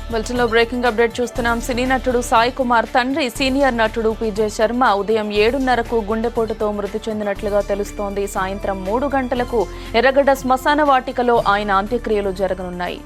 బులెటిన్లో breaking update చూస్తున్నాం. సినీ నటుడు సాయి కుమార్ తండ్రి సీనియర్ నటుడు పీజే శర్మ ఉదయం 7:30కు గుండెపోటుతో మృతి చెందినట్లుగా తెలుస్తోంది. సాయంత్రం 3 గంటలకు ఎర్రగడ్డ శ్మశాన వాటికలో ఆయన అంత్యక్రియలు జరగనున్నాయి.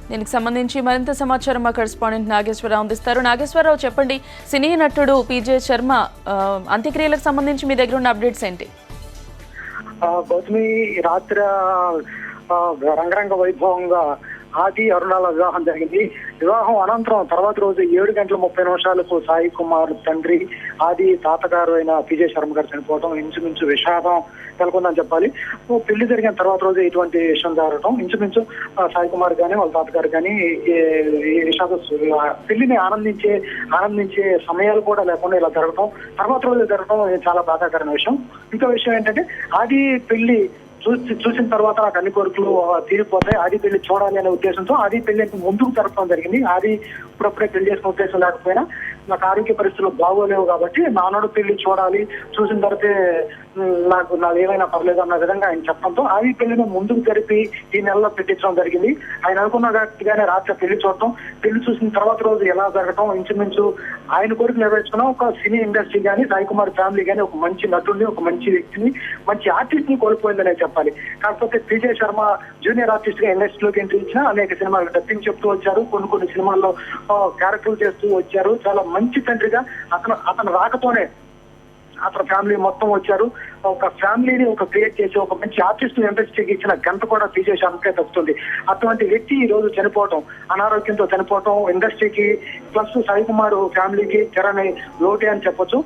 దీనికి సంబంధించి మరింత సమాచారం మా కరెస్పాండెంట్ నాగేశ్వరరావు అందిస్తారు. నాగేశ్వరరావు, చెప్పండి, సినీ నటుడు పీజే శర్మ అంత్యక్రియలకు సంబంధించి మీ దగ్గర ఉన్న అప్డేట్స్ ఏంటి? గౌతమి, రాత్రి రంగరంగ వైభవంగా ఆది అరుణాల వివాహం జరిగింది. వివాహం అనంతరం తర్వాత రోజు 7:30 సాయి కుమార్ తండ్రి ఆది తాతగారు అయిన పీజే శర్మ గారు చనిపోవడం ఇంచుమించు విషాదం నెలకొందని చెప్పాలి. పెళ్లి జరిగిన తర్వాత రోజు ఇటువంటి విషయం జరగడం ఇంచుమించు సాయి కుమార్ గానీ వాళ్ళ తాతగారు కానీ ఈ విషాద పెళ్లిని ఆనందించే సమయాలు కూడా లేకుండా ఇలా జరగడం, తర్వాత రోజు జరగడం చాలా బాధాకరమైన విషయం. ఇంకో విషయం ఏంటంటే ఆది పెళ్లి చూసిన తర్వాత నాకు అన్ని కోరికలు తీరిపోతాయి, ఆది పెళ్లి చూడాలి అనే ఉద్దేశంతో ఆది పెళ్లి ముందుకు జరపడం జరిగింది. ఆది ఇప్పుడప్పుడే పెళ్లి చేసుకునే ఉద్దేశం లేకపోయినా నాకు ఆరోగ్య పరిస్థితులు బాగోలేవు కాబట్టి నాన్నోడు పెళ్లి చూడాలి, చూసిన తర్వాతే నాకు ఏమైనా పర్లేదు అన్న విధంగా ఆయన చెప్పడంతో ఆది పెళ్లిని ముందుకు జరిపి ఈ నెలలో పెట్టించడం జరిగింది. ఆయన అనుకున్నట్టుగానే రాత్రి పెళ్లి చూడటం, పెళ్లి చూసిన తర్వాత రోజు ఎలా జరగటం ఇంచుమించు ఆయన కోరిక నెరవేర్చుకున్న ఒక సినీ ఇండస్ట్రీ కానీ సాయి కుమార్ ఫ్యామిలీ కానీ ఒక మంచి నటుడిని, ఒక మంచి వ్యక్తిని, మంచి ఆర్టిస్ట్ ని కోల్పోయిందనే చెప్పాలి. కాకపోతే పీజే శర్మ జూనియర్ ఆర్టిస్ట్ గా ఇండస్ట్రీలోకి ఎంట్రీ ఇచ్చిన అనేక సినిమాలు డబ్బింగ్ చెప్తూ వచ్చారు, కొన్ని సినిమాల్లో క్యారెక్టర్లు చేస్తూ వచ్చారు. చాలా మంచి తండ్రిగా అతను రాకతోనే అతని ఫ్యామిలీ మొత్తం వచ్చారు. ఒక ఫ్యామిలీని క్రియేట్ చేసి ఒక మంచి ఆర్టిస్ట్ ఇండస్ట్రీకి ఇచ్చిన గంట కూడా పీజే శర్మకే తప్పుతుంది. అటువంటి వ్యక్తి ఈ రోజు చనిపోవటం, అనారోగ్యంతో చనిపోవటం ఇండస్ట్రీకి ప్లస్ సాయి కుమార్ ఫ్యామిలీకి తెరని లోటే అని చెప్పొచ్చు.